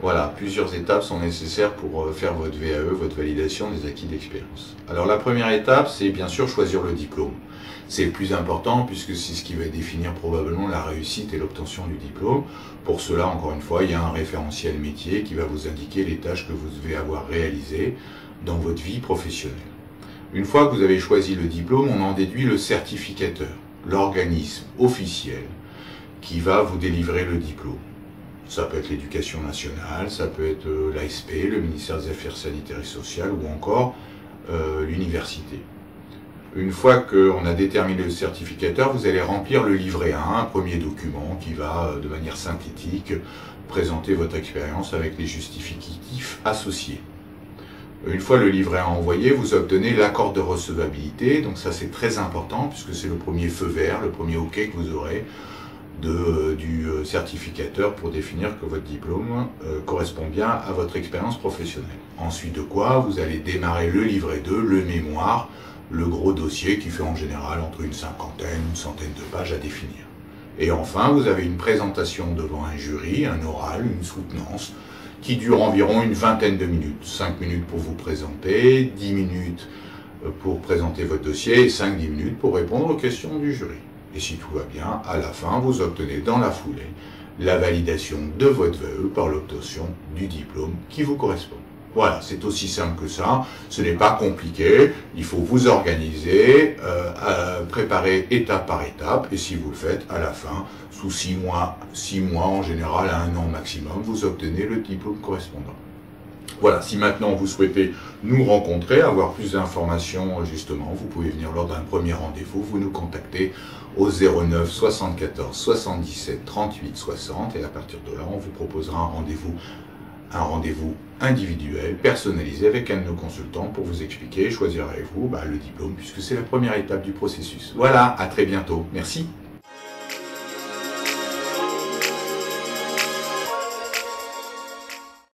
Voilà, plusieurs étapes sont nécessaires pour faire votre VAE, votre validation des acquis d'expérience. Alors la première étape, c'est bien sûr choisir le diplôme. C'est le plus important puisque c'est ce qui va définir probablement la réussite et l'obtention du diplôme. Pour cela, encore une fois, il y a un référentiel métier qui va vous indiquer les tâches que vous devez avoir réalisées dans votre vie professionnelle. Une fois que vous avez choisi le diplôme, on en déduit le certificateur, l'organisme officiel qui va vous délivrer le diplôme. Ça peut être l'éducation nationale, ça peut être l'ASP, le ministère des Affaires sanitaires et sociales ou encore l'université. Une fois qu'on a déterminé le certificateur, vous allez remplir le livret 1, un premier document qui va de manière synthétique présenter votre expérience avec les justificatifs associés. Une fois le livret 1 envoyé, vous obtenez l'accord de recevabilité, donc ça c'est très important puisque c'est le premier feu vert, le premier OK que vous aurez du certificateur pour définir que votre diplôme correspond bien à votre expérience professionnelle. Ensuite de quoi, vous allez démarrer le livret 2, le mémoire, le gros dossier qui fait en général entre une cinquantaine, une centaine de pages à définir. Et enfin, vous avez une présentation devant un jury, un oral, une soutenance, qui dure environ une vingtaine de minutes. 5 minutes pour vous présenter, 10 minutes pour présenter votre dossier et 5-10 minutes pour répondre aux questions du jury. Et si tout va bien, à la fin, vous obtenez dans la foulée la validation de votre VAE par l'obtention du diplôme qui vous correspond. Voilà, c'est aussi simple que ça, ce n'est pas compliqué, il faut vous organiser, préparer étape par étape, et si vous le faites, à la fin, sous 6 mois en général, à 1 an maximum, vous obtenez le diplôme correspondant. Voilà, si maintenant vous souhaitez nous rencontrer, avoir plus d'informations justement, vous pouvez venir lors d'un premier rendez-vous, vous nous contactez au 09 74 77 38 60 et à partir de là, on vous proposera un rendez-vous individuel, personnalisé avec un de nos consultants pour vous expliquer, choisir avec vous le diplôme puisque c'est la première étape du processus. Voilà, à très bientôt. Merci.